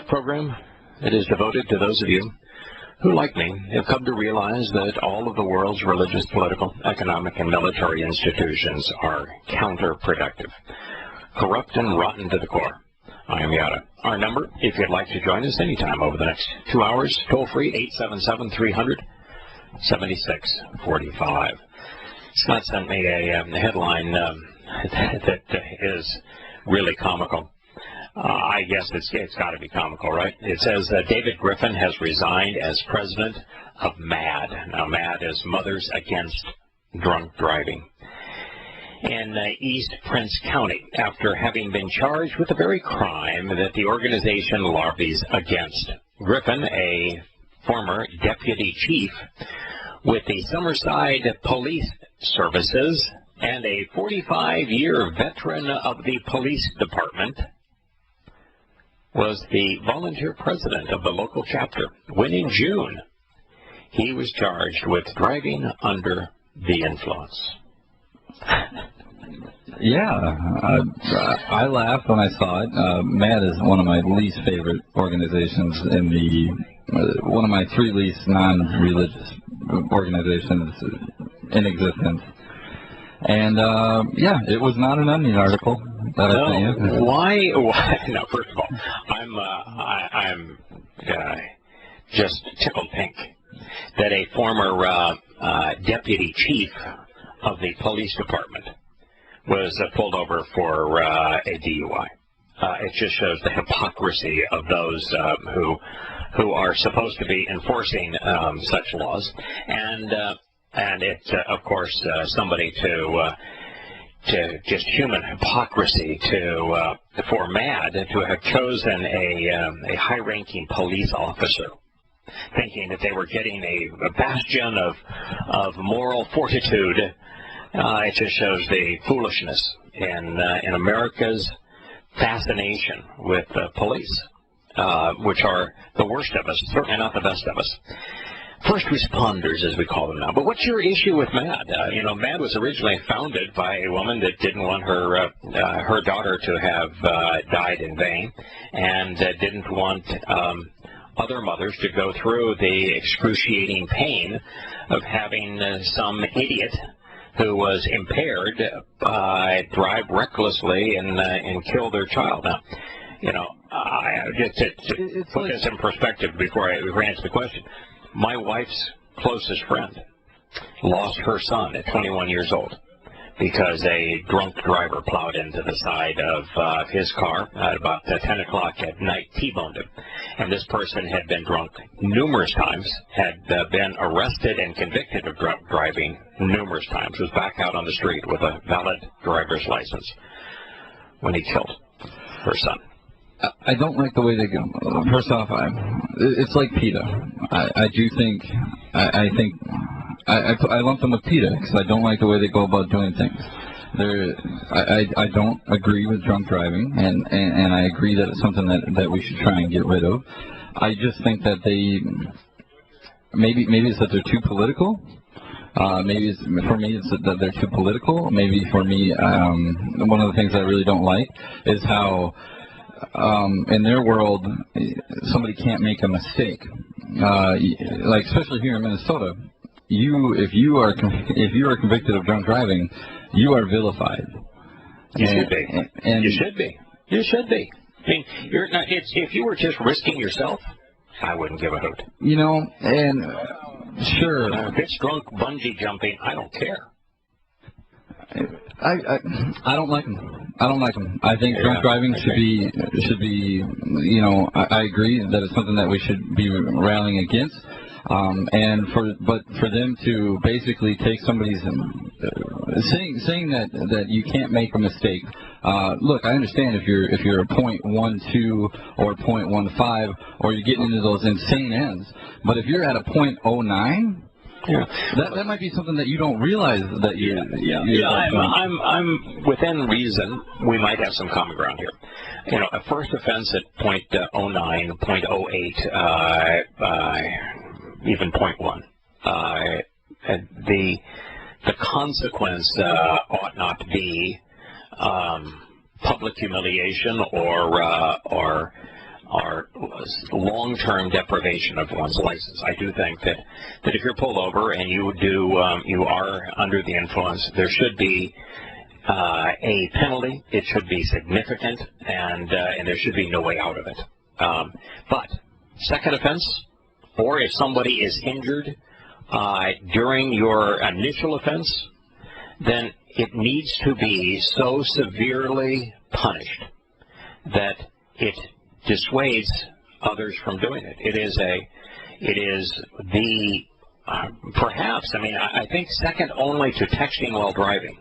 program, it is devoted to those of you who, like me, have come to realize that all of the world's religious, political, economic, and military institutions are counterproductive, corrupt and rotten to the core. I am Yahowah. Our number, if you'd like to join us anytime over the next 2 hours, toll-free, 877-300-7645. Scott sent me a headline that is really comical. I guess it's got to be comical, right? It says David Griffin has resigned as president of MAD. Now, MAD is Mothers Against Drunk Driving in East Prince County, after having been charged with the very crime that the organization lobbies against. Griffin, a former deputy chief with the Summerside Police Services and a 45-year veteran of the police department, was the volunteer president of the local chapter when in June he was charged with driving under the influence. Yeah, I laughed when I saw it. MAD is one of my least favorite organizations in one of my 3 least non-religious organizations in existence. And yeah, it was not an Onion article that I sent you. Why? No, first of all, I'm just tickled pink that a former deputy chief of the police department was pulled over for a DUI. It just shows the hypocrisy of those who are supposed to be enforcing such laws, and it's of course somebody to just human hypocrisy for MAD to have chosen a high-ranking police officer, thinking that they were getting a bastion of moral fortitude. It just shows the foolishness in America's fascination with police, which are the worst of us, certainly not the best of us. First responders, as we call them now. But what's your issue with MAD? MAD was originally founded by a woman that didn't want her daughter to have died in vain, and didn't want other mothers to go through the excruciating pain of having some idiot who was impaired drive recklessly and kill their child. Now, just to put this in perspective before I answer the question, my wife's closest friend lost her son at 21 years old because a drunk driver plowed into the side of his car at about 10 o'clock at night, T-boned him. And this person had been drunk numerous times, had been arrested and convicted of drunk driving numerous times, was back out on the street with a valid driver's license when he killed her son. I don't like the way they go. First off, it's like PETA. I lump them with PETA because I don't like the way they go about doing things. I don't agree with drunk driving, and I agree that it's something that we should try and get rid of. I just think that maybe it's that they're too political. For me, it's that they're too political. Maybe for me, one of the things I really don't like is how in their world, somebody can't make a mistake. Like especially here in Minnesota, if you are convicted of drunk driving, you are vilified. You should be. You should be. You should be. I mean, you're not. If you were just risking yourself, I wouldn't give a hoot. And sure. If it's drunk bungee jumping, I don't care. I don't like them. I think drunk driving should be. I agree that it's something that we should be rallying against. But for them to basically take somebody's saying that you can't make a mistake. Look, I understand if you're a .12 or .15 or you're getting into those insane ends, but if you're at a .09. Yeah, that might be something that you don't realize that you're. I'm within reason. We might have some common ground here. A first offense at .09, .08, even .1. The consequence ought not be public humiliation or long-term deprivation of one's license. I do think that if you're pulled over and you are under the influence, there should be a penalty. It should be significant, and there should be no way out of it. But second offense, or if somebody is injured during your initial offense, then it needs to be so severely punished that it dissuades others from doing it. It is the perhaps, I mean, I think second only to texting while driving,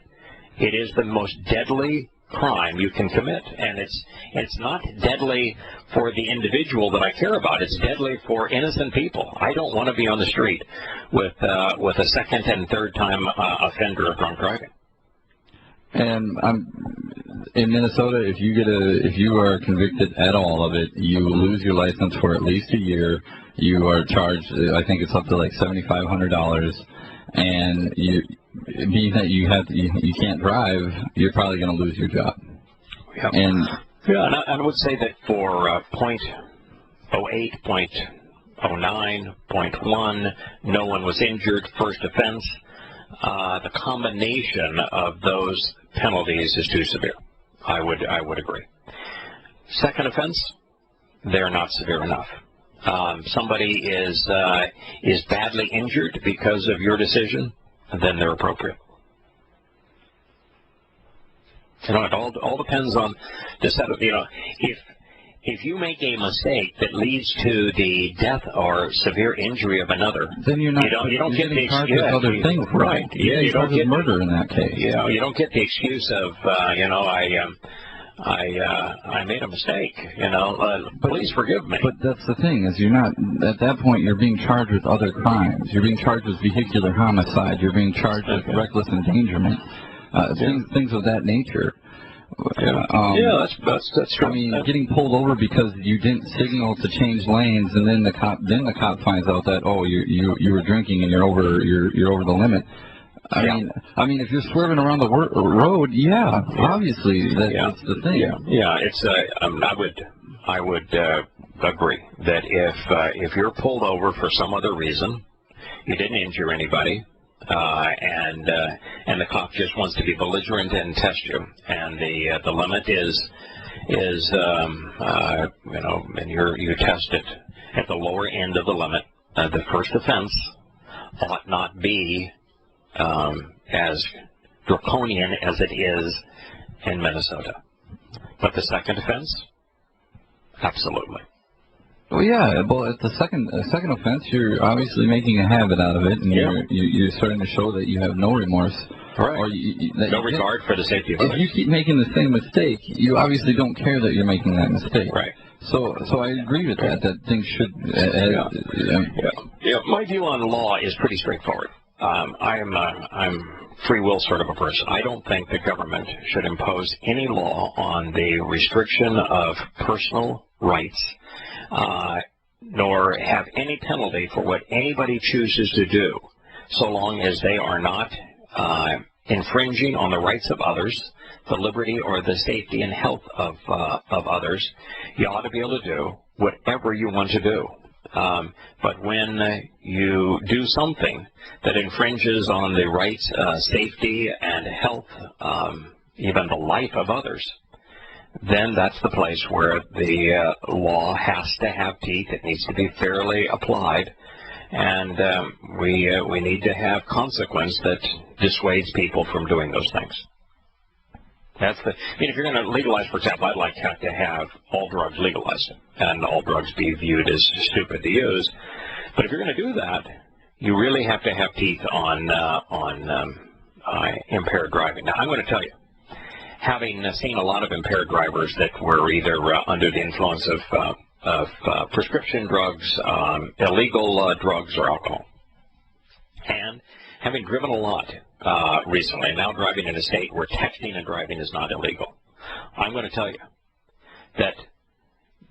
it is the most deadly crime you can commit, and it's not deadly for the individual that I care about. It's deadly for innocent people. I don't want to be on the street with a second and third time offender of drunk driving. And in Minnesota, if you are convicted at all of it, you lose your license for at least a year. You are charged, I think it's up to like $7,500, and being that you can't drive, you're probably going to lose your job. Yep. And I would say that for .08, .09, .1, no one was injured. First offense. The combination of those penalties is too severe. I would agree. Second offense, they're not severe enough. Somebody is badly injured because of your decision, then they're appropriate. You know, it all depends on the set of, you know, if you make a mistake that leads to the death or severe injury of another, then you don't get the excuse. Other things, right? Yeah, you don't get murder in that case. Yeah, you don't get the excuse of I made a mistake. You know, please forgive me. But that's the thing, is you're not at that point. You're being charged with other crimes. You're being charged with vehicular homicide. You're being charged with reckless endangerment. Things of that nature. That's true. I mean, getting pulled over because you didn't signal to change lanes, and then the cop finds out that you were drinking and you're over the limit. I mean, if you're swerving around the road, obviously that's the thing. It's I would agree that if you're pulled over for some other reason, you didn't injure anybody. And the cop just wants to be belligerent and test you, and the limit is and you test it at the lower end of the limit. The first offense ought not be as draconian as it is in Minnesota, but the second offense, absolutely. Well, yeah. Well, at the second offense, you're obviously making a habit out of it, and you're starting to show that you have no remorse, right? Or no regard for the safety of others. If you keep making the same mistake, you obviously don't care that you're making that mistake, right? So I agree with that. That things should. My view on law is pretty straightforward. I'm free will sort of a person. I don't think the government should impose any law on the restriction of personal rights, nor have any penalty for what anybody chooses to do, so long as they are not infringing on the rights of others, the liberty or the safety and health of others. You ought to be able to do whatever you want to do. But when you do something that infringes on the rights, safety, and health, even the life of others, then that's the place where the law has to have teeth. It needs to be fairly applied, and we need to have consequence that dissuades people from doing those things. If you're going to legalize, for example, I'd like to have all drugs legalized and all drugs be viewed as stupid to use. But if you're going to do that, you really have to have teeth on impaired driving. Now, I'm going to tell you, having seen a lot of impaired drivers that were either under the influence of prescription drugs, illegal drugs, or alcohol, and having driven a lot recently, now driving in a state where texting and driving is not illegal, I'm going to tell you that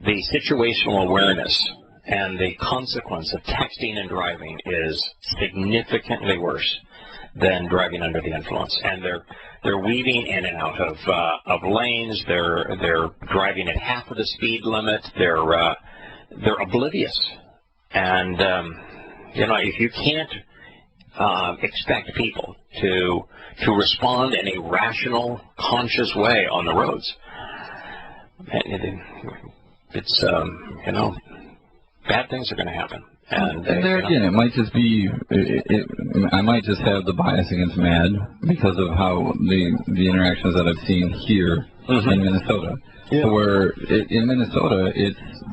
the situational awareness and the consequence of texting and driving is significantly worse than driving under the influence, and they're weaving in and out of lanes. They're driving at half of the speed limit. They're oblivious, and if you can't expect people to respond in a rational, conscious way on the roads, it's bad things are going to happen. And there again, it might just be, I might just have the bias against MAD because of how the interactions that I've seen here in Minnesota. Yeah. Where in Minnesota,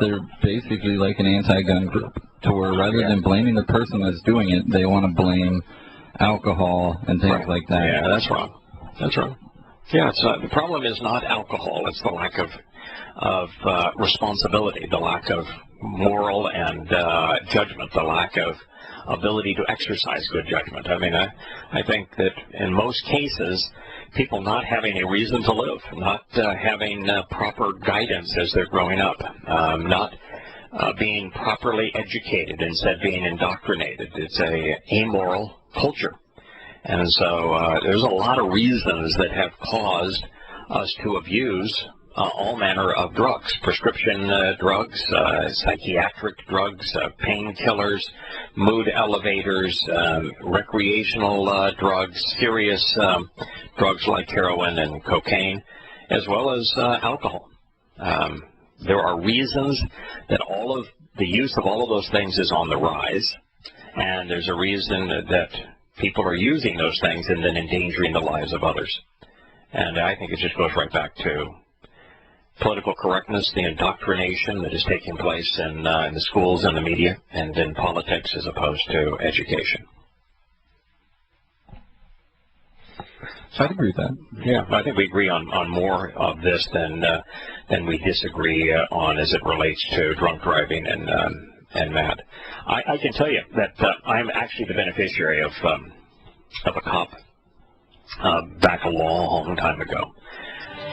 they're basically like an anti-gun group, to where rather than blaming the person that's doing it, they want to blame alcohol and things like that. Yeah, that's wrong. That's wrong. Yeah, the problem is not alcohol; it's the lack of responsibility, the lack of moral and judgment, the lack of ability to exercise good judgment. I mean, I think that in most cases, people not having a reason to live, not having proper guidance as they're growing up, not being properly educated, instead being indoctrinated. It's a amoral culture. And so there's a lot of reasons that have caused us to abuse all manner of drugs, prescription drugs, psychiatric drugs, painkillers, mood elevators, recreational drugs, serious drugs like heroin and cocaine, as well as alcohol. There are reasons that all of the use of all of those things is on the rise, and there's a reason that people are using those things and then endangering the lives of others. And I think it just goes right back to political correctness, the indoctrination that is taking place in the schools and the media and in politics as opposed to education. So I'd agree with that. Yeah, I think we agree on more of this than we disagree on as it relates to drunk driving and MAD. I can tell you that I'm actually the beneficiary of a cop back a long time ago.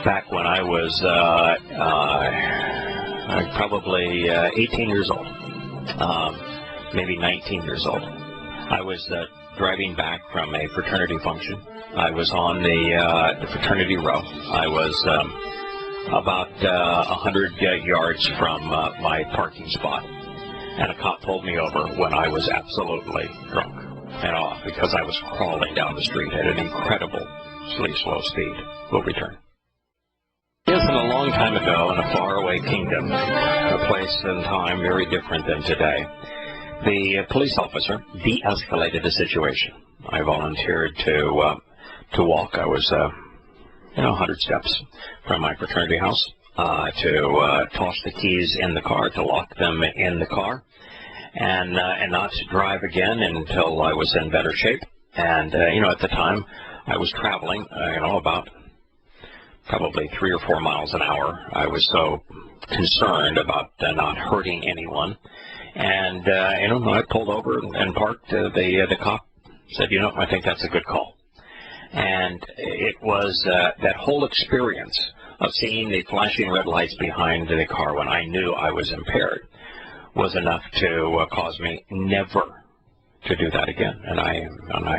Back when I was probably 18 years old, maybe 19 years old. I was driving back from a fraternity function. I was on the fraternity row. I was about 100 yards from my parking spot, and a cop pulled me over when I was absolutely drunk and off because I was crawling down the street at an incredibly slow speed. We'll return. Yes, and a long time ago in a faraway kingdom, a place and time very different than today, the police officer de-escalated the situation. I volunteered to walk. I was 100 steps from my fraternity house to toss the keys in the car, to lock them in the car, and not to drive again until I was in better shape. And at the time I was traveling about probably 3 or 4 miles an hour. I was so concerned about not hurting anyone. And, when I pulled over and parked, the cop said, I think that's a good call. And it was that whole experience of seeing the flashing red lights behind the car when I knew I was impaired was enough to cause me never to do that again, and I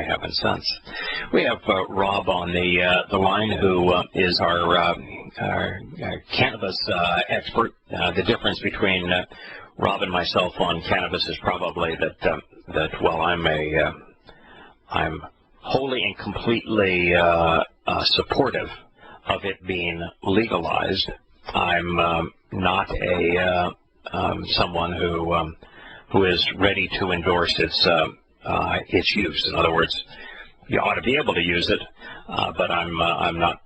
haven't since. We have Rob on the line, who is our cannabis expert. The difference between Rob and myself on cannabis is probably that while I'm wholly and completely supportive of it being legalized, I'm not someone who is ready to endorse its use. In other words, you ought to be able to use it, but I'm not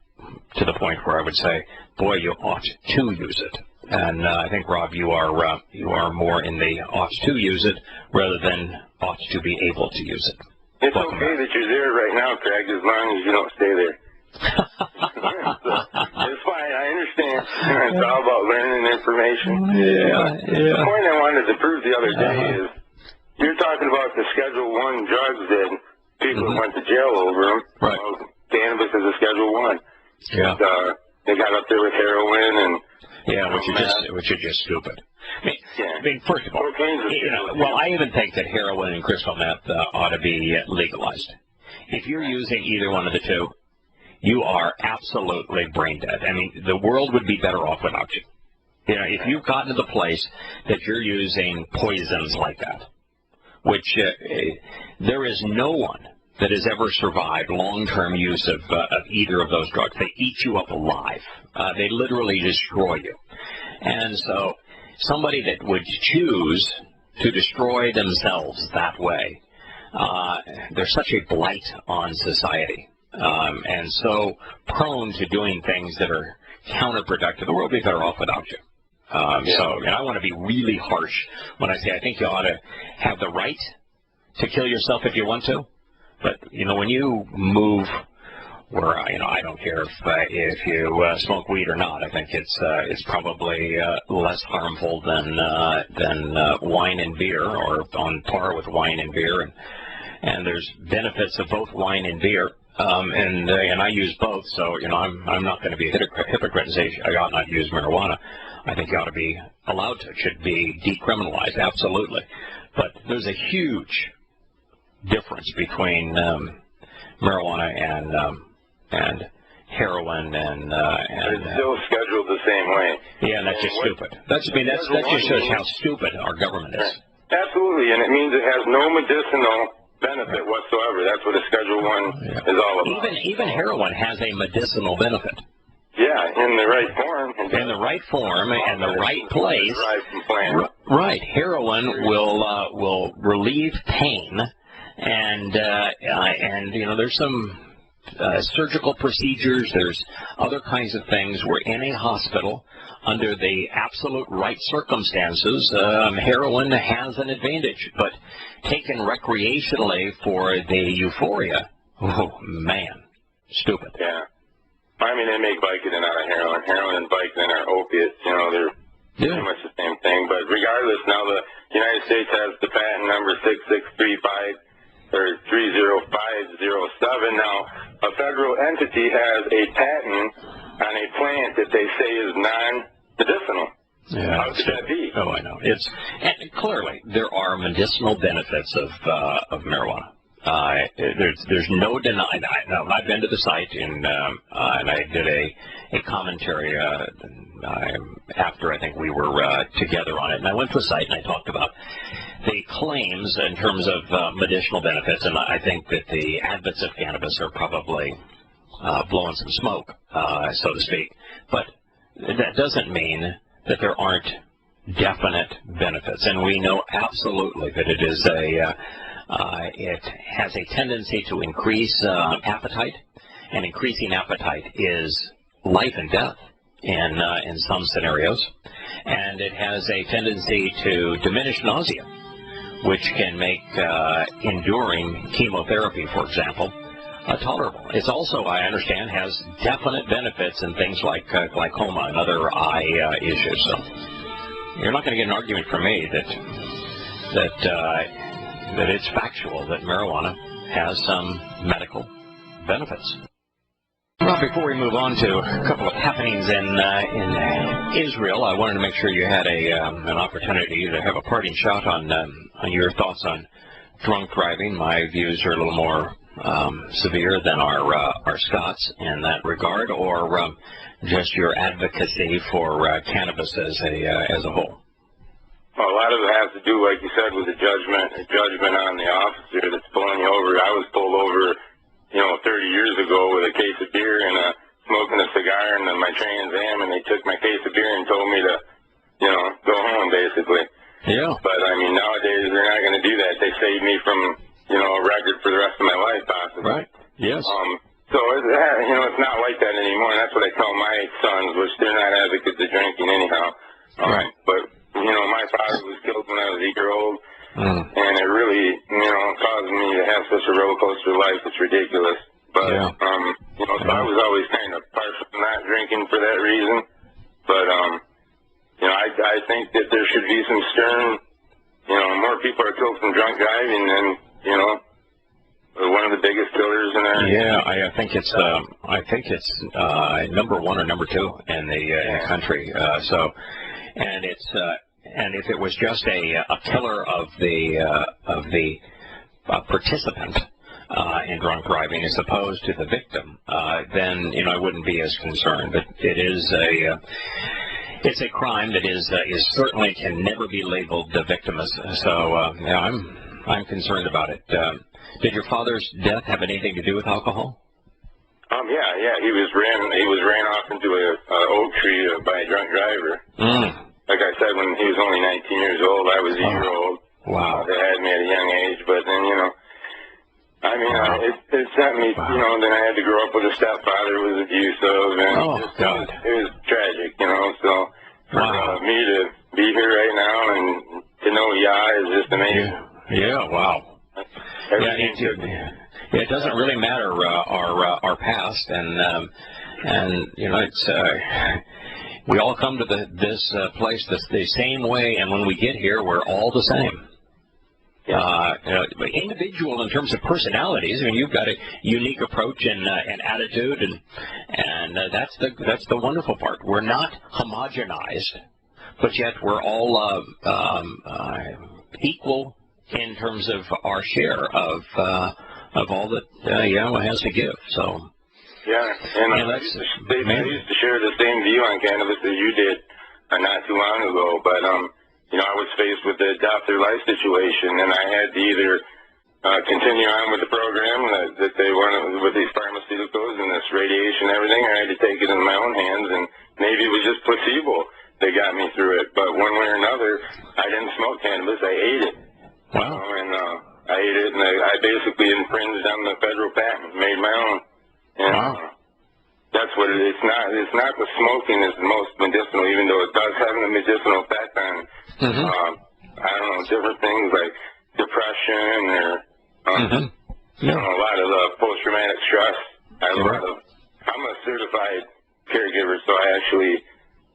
to the point where I would say, boy, you ought to use it. And I think, Rob, you are more in the ought to use it rather than ought to be able to use it. It's okay that you're there right now, Craig, as long as you don't stay there. It's fine, I understand. It's all about learning information. Yeah. The point I wanted to prove the other day is you're talking about the Schedule 1 drugs that people went to jail over them. Right. Well, cannabis is a Schedule 1. Yeah. They got up there with heroin and... which is just stupid. I mean, first of all, I even think that heroin and crystal meth ought to be legalized. If you're using either one of the two, you are absolutely brain dead. I mean, the world would be better off without you. You know, if you've gotten to the place that you're using poisons like that, which there is no one that has ever survived long-term use of either of those drugs. They eat you up alive. They literally destroy you. And so somebody that would choose to destroy themselves that way, they're such a blight on society, and so prone to doing things that are counterproductive. The world would be better off without you. So, and I want to be really harsh when I say I think you ought to have the right to kill yourself if you want to. But, you know, when you move where, you know, I don't care if you smoke weed or not. I think it's probably less harmful than wine and beer, or on par with wine and beer. And there's benefits of both wine and beer. And I use both, so, you know, I'm not going to be a hypocrite and say I ought not use marijuana. I think it ought to be allowed to. It should be decriminalized, absolutely. But there's a huge difference between marijuana and heroin and it's still scheduled the same way. Yeah, and that's just stupid. That just shows how stupid our government is. Absolutely, and it means it has no medicinal benefit whatsoever. That's what a Schedule 1 is all about. Even heroin has a medicinal benefit. Yeah, in the right form. In the right form and the right place. Right. Heroin will relieve pain, and you know, there's some surgical procedures. There's other kinds of things where in a hospital, under the absolute right circumstances, heroin has an advantage. But taken recreationally for the euphoria, oh man, stupid. Yeah. I mean, they make Vicodin out of heroin. Heroin and Vicodin are opiates. You know, they're pretty much the same thing. But regardless, now the United States has the patent number 6635 or 30507. Now, a federal entity has a patent on a plant that they say is non-medicinal. Yeah, how could that be? Oh, I know. And clearly there are medicinal benefits of marijuana. There's no denying that. Now, I've been to the site and I did a commentary after I think we were together on it. And I went to the site and I talked about the claims in terms of medicinal benefits. And I think that the advocates of cannabis are probably blowing some smoke, so to speak. But that doesn't mean that there aren't definite benefits. And we know absolutely that it is it has a tendency to increase appetite, and increasing appetite is life and death in some scenarios. And it has a tendency to diminish nausea, which can make enduring chemotherapy, for example, tolerable. It's also, I understand, has definite benefits in things like glaucoma and other eye issues. So you're not going to get an argument from me that it's factual that marijuana has some medical benefits. Well, before we move on to a couple of happenings in Israel, I wanted to make sure you had an opportunity to have a parting shot on your thoughts on drunk driving. My views are a little more severe than our Scots in that regard, or just your advocacy for cannabis as a whole. Well, a lot of it has to do, like you said, with the judgment on the officer that's pulling you over. I was pulled over, 30 years ago with a case of beer and smoking a cigar and my Trans Am, and they took my case of beer and told me to, go home, basically. Yeah. But, I mean, nowadays they're not going to do that. They saved me from, a record for the rest of my life, possibly. Right. Yes. So, it's not like that anymore, and that's what I tell my sons, which they're not advocates of drinking anyhow. Right. But, my father was killed when I was 8 years old, and it really, caused me to have such a roller coaster life. It's ridiculous. But, so I was always kind of partial to not drinking for that reason. But, I think that there should be some stern, more people are killed from drunk driving than, one of the biggest killers in our... Yeah, I think it's number one or number two in the country. And if it was just a killer of the participant, in drunk driving as opposed to the victim, then I wouldn't be as concerned. But it is it's a crime that is certainly can never be labeled the victimless. So yeah, I'm concerned about it. Did your father's death have anything to do with alcohol? Yeah. He was ran off into a oak tree by a drunk driver. Like I said, when he was only 19 years old, I was a year old. Wow. They had me at a young age, but then it sent me. Then I had to grow up with a stepfather who was abusive, and it was tragic. So for me to be here right now and to know Yah is just amazing. Yeah. Wow. It doesn't really matter our past, and it's we all come to this place the same way, and when we get here, we're all the same. Individual in terms of personalities. I mean, you've got a unique approach and attitude, and that's the wonderful part. We're not homogenized, but yet we're all equal in terms of our share of all that Yahowah has to give. So. Yeah, and I used to share the same view on cannabis as you did not too long ago, but I was faced with a death or life situation, and I had to either continue on with the program that they wanted with these pharmaceuticals and this radiation and everything, or I had to take it in my own hands, and maybe it was just placebo that got me through it. But one way or another, I didn't smoke cannabis, I ate it. Wow. I ate it, and I basically infringed on the federal patent, made my own. And that's what it is. It's not the smoking is the most medicinal, even though it does have a medicinal effect on, I don't know, different things like depression or, a lot of post-traumatic stress. I'm a certified caregiver, so I actually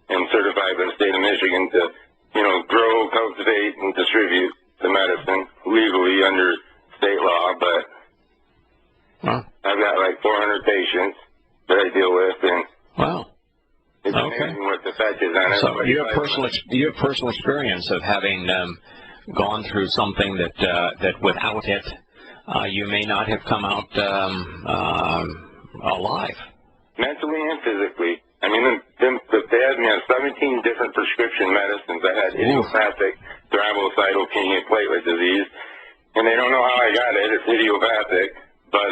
am certified by the state of Michigan to, grow, cultivate, and distribute the medicine legally under state law, but I've got like 400 patients that I deal with, and it's amazing what the effect is on everybody. So you have personal experience of having gone through something that without it you may not have come out alive. Mentally and physically. I mean, they had me on 17 different prescription medicines. I had idiopathic thrombocytopenia platelet disease, and they don't know how I got it. It's idiopathic, but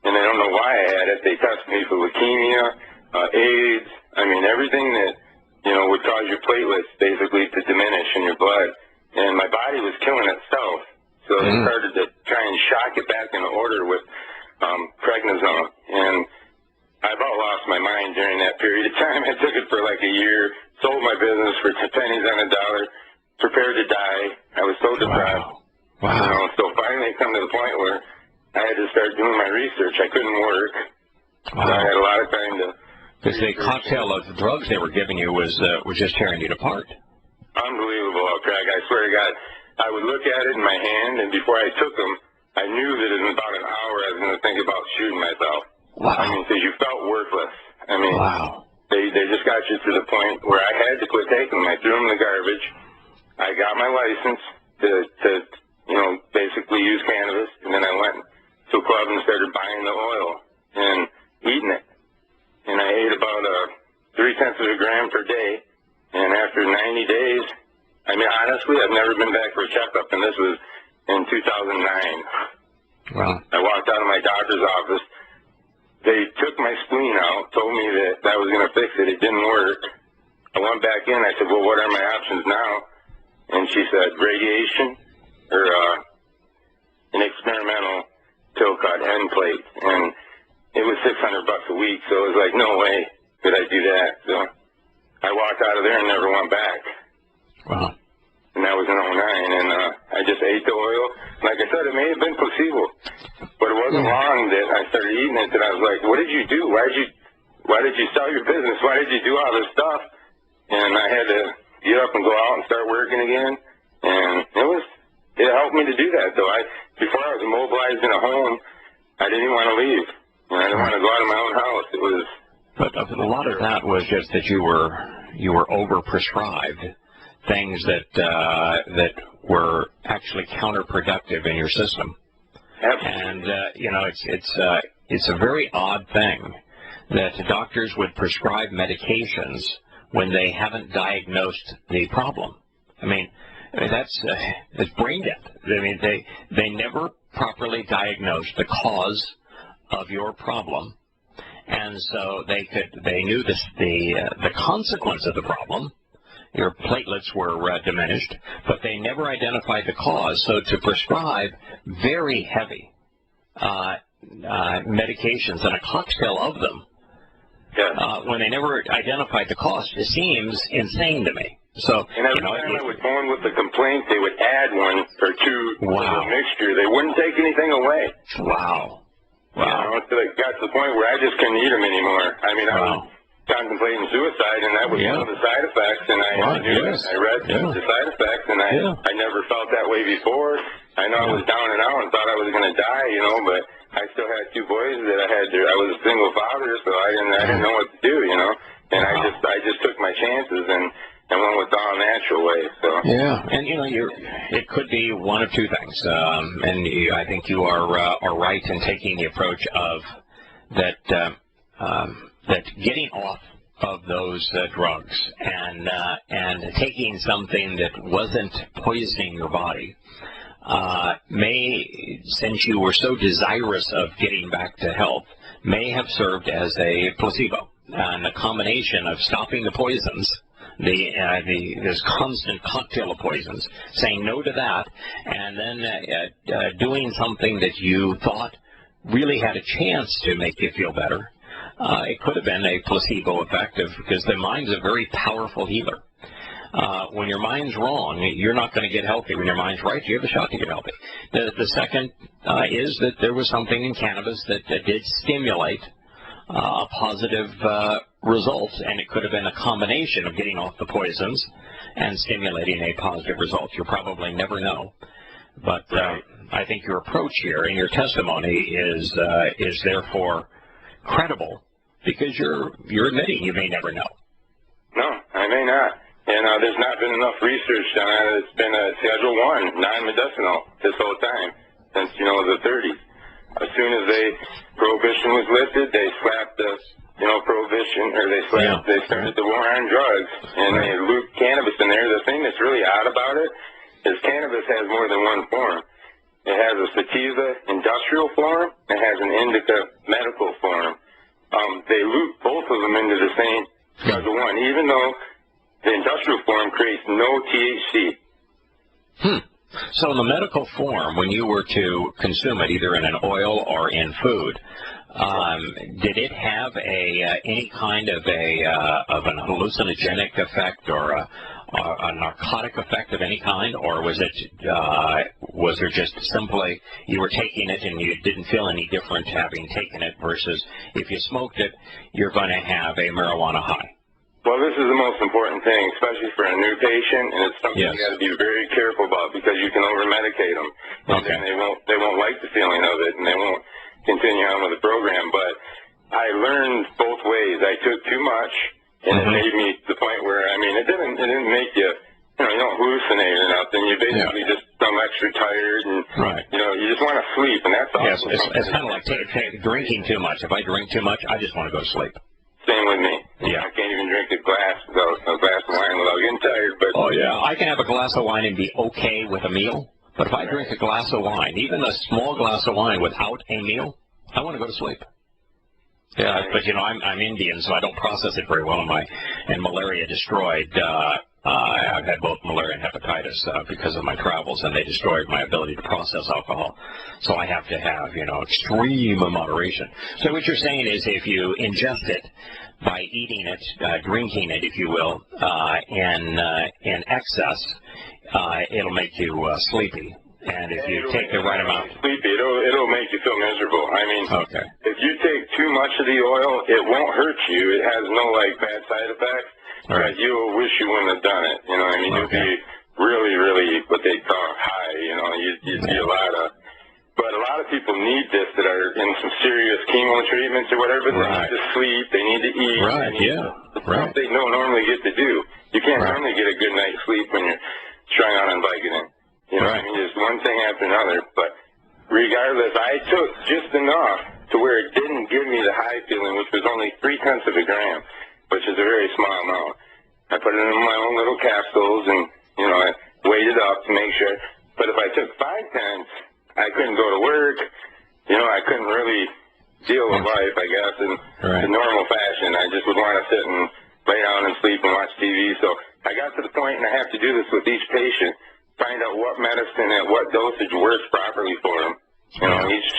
and they don't know why I had it. They tested me for leukemia, AIDS. I mean, everything that would cause your platelets basically to diminish in your blood, and my body was killing itself. So they started to try and shock it back into order with prednisone, and I about lost my mind during that period of time. I took it for like a year, sold my business for pennies on a dollar, prepared to die. I was so depressed. Wow. So finally it come to the point where I had to start doing my research. I couldn't work. So I had a lot of time to... Because the cocktail of the drugs they were giving you was just tearing you apart. Unbelievable, Craig. I swear to God, I would look at it in my hand, and before I took them, I knew that in about an hour I was going to think about shooting myself. Wow. I mean, because you felt worthless. I mean, they just got you to the point where I had to quit taking them. I threw them in the garbage. I got my license to basically use cannabis, and then I went to a club and started buying the oil and eating it. And I ate about 0.3 grams per day. And after 90 days, I mean, honestly, I've never been back for a checkup, and this was in 2009. Wow. I walked out of my doctor's office. They took my spleen out, told me that was going to fix it. It didn't work. I went back in. I said, well, what are my options now? And she said, radiation or an experimental pill called end plate. And it was $600 a week, so it was like, no way could I do that. So I walked out of there and never went back. Wow. And that was in 2009, and I just ate the oil. Like I said, it may have been placebo, but it wasn't long that I started eating it that I was like, what did you do? Why did you sell your business? Why did you do all this stuff? And I had to get up and go out and start working again, and it helped me to do that, though. Before I was immobilized in a home, I didn't even want to leave. I didn't want to go out of my own house. It was... But a lot of that was just that you were overprescribed things that were actually counterproductive in your system. And it's a very odd thing that doctors would prescribe medications when they haven't diagnosed the problem. I mean that's brain dead. I mean, they never properly diagnosed the cause of your problem, and so they knew the consequence of the problem. Your platelets were diminished, but they never identified the cause. So to prescribe very heavy medications and a cocktail of them, when they never identified the cause, it seems insane to me. So, and every time I would go in with a complaint, they would add one or two to the mixture. They wouldn't take anything away. Wow. You know, so it got to the point where I just couldn't eat them anymore. I mean, I was contemplating suicide, and that was one of the side effects, and I knew it. I read the side effects, and I never felt that way before. I know I was down and out and thought I was going to die, you know, but I still had two boys that I was a single father, so I didn't know what to do, you know, and I just took my chances and went with the all natural way. So and you know, it could be one of two things, and I think you are right in taking the approach of that getting off of those drugs and taking something that wasn't poisoning your body may, since you were so desirous of getting back to health, may have served as a placebo, and a combination of stopping the poisons, this constant cocktail of poisons, saying no to that, and then doing something that you thought really had a chance to make you feel better. It could have been a placebo effect, because the mind's a very powerful healer. When your mind's wrong, you're not going to get healthy. When your mind's right, you have a shot to get healthy. The second is that there was something in cannabis that did stimulate a positive result, and it could have been a combination of getting off the poisons and stimulating a positive result. You'll probably never know. But I think your approach here and your testimony is therefore credible, because you're admitting you may never know. No, I may not. And there's not been enough research on it. It's been a Schedule 1, non-medicinal this whole time, since, you know, the 30s. As soon as Prohibition was lifted, they slapped the, Prohibition, or they started the war on drugs, and they looped cannabis in there. The thing that's really odd about it is cannabis has more than one form. It has a sativa industrial form, it has an indica medical form. They loop both of them into the same Schedule 1, even though the industrial form creates no THC. So in the medical form, when you were to consume it, either in an oil or in food, did it have any kind of an hallucinogenic effect or a narcotic effect of any kind, or was there just simply you were taking it and you didn't feel any different having taken it, versus if you smoked it, you're going to have a marijuana high? Well, this is the most important thing, especially for a new patient, and it's something you got to be very careful about, because you can over-medicate them, and then they won't like the feeling of it, and they won't continue on with the program. But I learned both ways. I took too much, and it made me to the point where, it didn't make you, you don't hallucinate or nothing. You basically just become extra tired, and you just want to sleep, and that's also it's kind of like drinking too much. If I drink too much, I just want to go to sleep. Same with me. I can't even drink a glass of wine without getting tired. But I can have a glass of wine and be okay with a meal. But if I drink a glass of wine, even a small glass of wine without a meal, I want to go to sleep. Yeah, but I'm Indian, so I don't process it very well. And malaria destroyed. I've had both malaria and hepatitis because of my travels, and they destroyed my ability to process alcohol. So I have to have, extreme moderation. So what you're saying is, if you ingest it by eating it, drinking it, if you will, in excess, it'll make you sleepy. And if you take the right amount, sleepy, it'll make you feel miserable. If you take too much of the oil, it won't hurt you. It has no bad side effects. But you'll wish you wouldn't have done it. You'll be really, really what they call high. You'd be but a lot of people need this that are in some serious chemo treatments or whatever. They need to sleep. They need to eat. Stuff they don't normally get to do. You can't normally get a good night's sleep when you're trying on Vicodin. Just one thing after another. But regardless, I took just enough to where it didn't give me the high feeling, which was only 0.3 of a gram, which is a very small amount. I put it in my own little capsules, and, you know, I weighed it up to make sure. But if I took 0.5, I couldn't go to work. You know, I couldn't really deal with life, I guess, in the normal fashion. I just would want to sit and lay down and sleep and watch TV. So I got to the point, and I have to do this with each patient, find out what medicine at what dosage works properly for them. You know, each.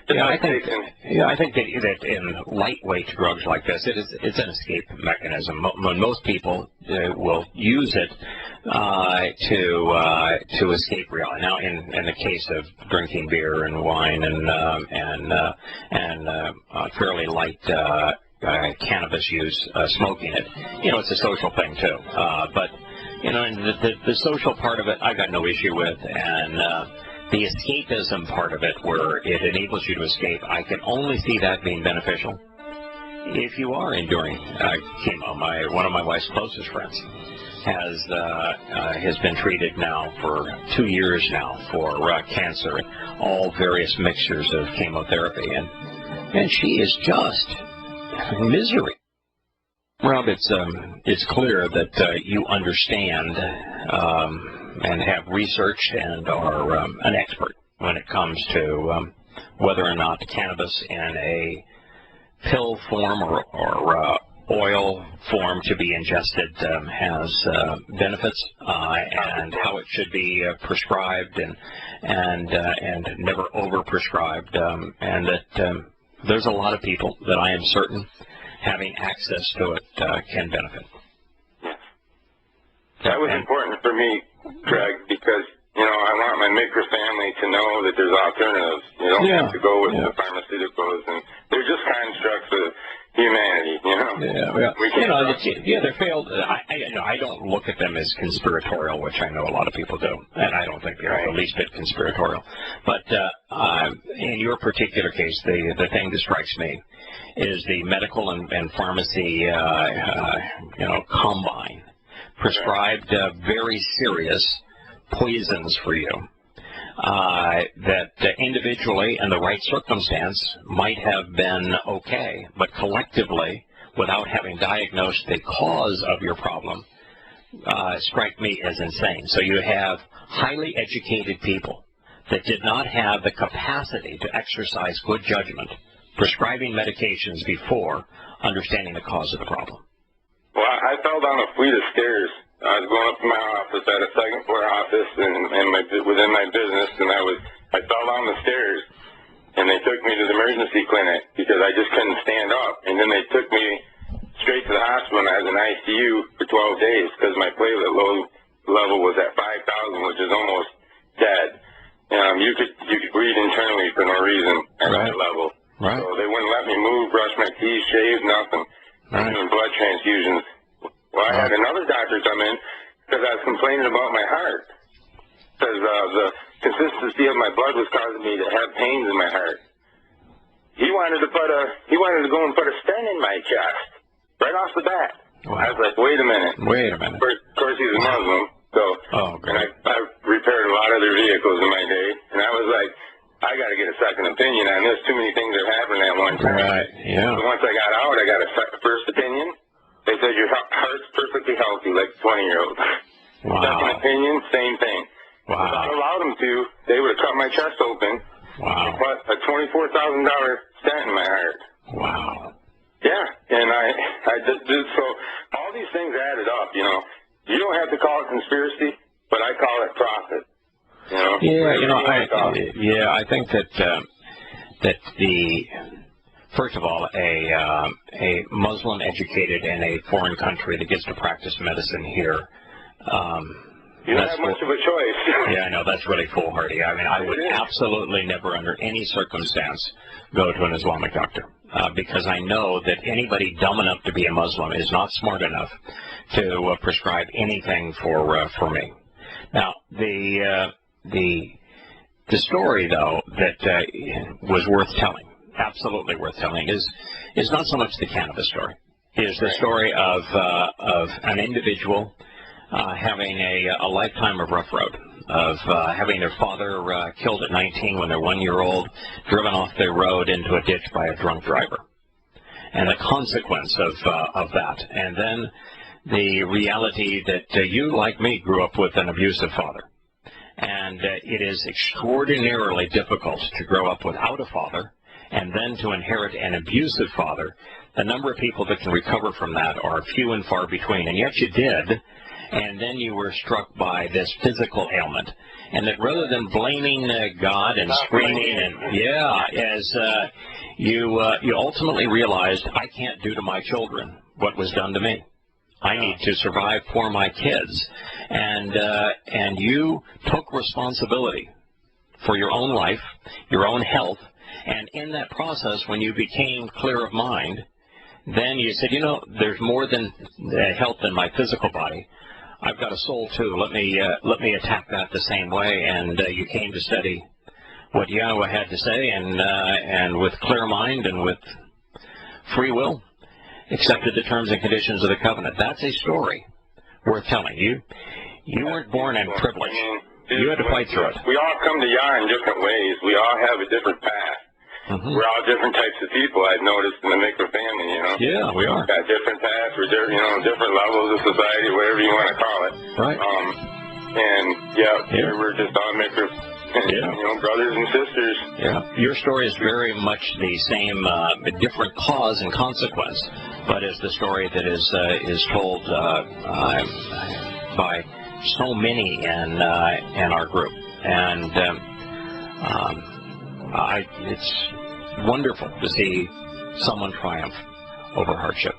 I think that in lightweight drugs like this, it's an escape mechanism. When most people will use it to escape reality. Now, in the case of drinking beer and wine and fairly light cannabis use, smoking it, you know, it's a social thing too. But you know, the social part of it, I got no issue with, and the escapism part of it, where it enables you to escape, I can only see that being beneficial if you are enduring chemo. One of my wife's closest friends has been treated now for 2 years now for cancer, all various mixtures of chemotherapy, and she is just misery. Rob, it's clear that you understand and have researched and are an expert when it comes to whether or not cannabis in a pill form or oil form to be ingested has benefits, and how it should be prescribed and never overprescribed, and that there's a lot of people that I am certain having access to it can benefit. That was important for me, Craig, because, you know, I want my maker family to know that there's alternatives. You don't have to go with the pharmaceuticals, and they're just constructs of humanity, you know. They're failed. I don't look at them as conspiratorial, which I know a lot of people do, and I don't think they're the least bit conspiratorial. But in your particular case, the thing that strikes me is the medical and pharmacy, combine prescribed very serious poisons for you that individually in the right circumstance might have been okay, but collectively, without having diagnosed the cause of your problem, strike me as insane. So you have highly educated people that did not have the capacity to exercise good judgment prescribing medications before understanding the cause of the problem. Well, I fell down a flight of stairs. I was going up to my office. I had a second-floor office within my business, and I fell down the stairs, and they took me to the emergency clinic because I just couldn't stand up. And then they took me straight to the hospital, and I was in ICU for 12 days because my platelet load level was at 5,000, which is almost dead. You could bleed internally for no reason at that level. Right. So they wouldn't let me move, brush my teeth, shave, nothing. Doing blood transfusions. Well, I had another doctor come in because I was complaining about my heart, because the consistency of my blood was causing me to have pains in my heart. He wanted to go and put a stent in my chest right off the bat. Wow. I was like, wait a minute. Of course, he's a Muslim, so and I repaired a lot of their vehicles in my day, and I was like, I got to get a second opinion on this. Too many things are happening at one time. Right, yeah. So once I got out, I got a first opinion. They said your heart's perfectly healthy, like a 20-year-old. Wow. Second opinion, same thing. Wow. If I allowed them to, they would have cut my chest open. Wow. And put a $24,000 stent in my heart. Wow. Yeah, and I just so all these things added up. You know, you don't have to call it conspiracy, but I call it profit. You know? Yeah, I think that first of all, a Muslim educated in a foreign country that gets to practice medicine here. You don't have much of a choice. Yeah, I know, that's really foolhardy. I mean, I would absolutely never, under any circumstance, go to an Islamic doctor because I know that anybody dumb enough to be a Muslim is not smart enough to prescribe anything for me. Now, the story, though, that was worth telling, absolutely worth telling, is not so much the cannabis story. Is the story of an individual having a lifetime of rough road. of having their father killed at 19 when they're 1 year old, driven off the road into a ditch by a drunk driver, and the consequence of that, and then the reality that you, like me, grew up with an abusive father. And it is extraordinarily difficult to grow up without a father and then to inherit an abusive father. The number of people that can recover from that are few and far between, and yet you did, and then you were struck by this physical ailment. And that rather than blaming God and screaming, and as you ultimately realized, I can't do to my children what was done to me. I need to survive for my kids. And you took responsibility for your own life, your own health, and in that process, when you became clear of mind, then you said, you know, there's more than health in my physical body. I've got a soul too. Let me attack that the same way. And you came to study what Yahowah had to say, and with clear mind and with free will, accepted the terms and conditions of the covenant. That's a story worth telling. You weren't born in privilege. You had to fight through it. We all come to Yah in different ways. We all have a different path. Mm-hmm. We're all different types of people. I've noticed in the Mikra family, you know. Yeah, we are. We've got different paths. We're different levels of society, whatever you want to call it. Right. We're just all Mikra, brothers and sisters. Yeah. Your story is very much the same, different cause and consequence, but is the story that is told by so many in our group, and it's wonderful to see someone triumph over hardship.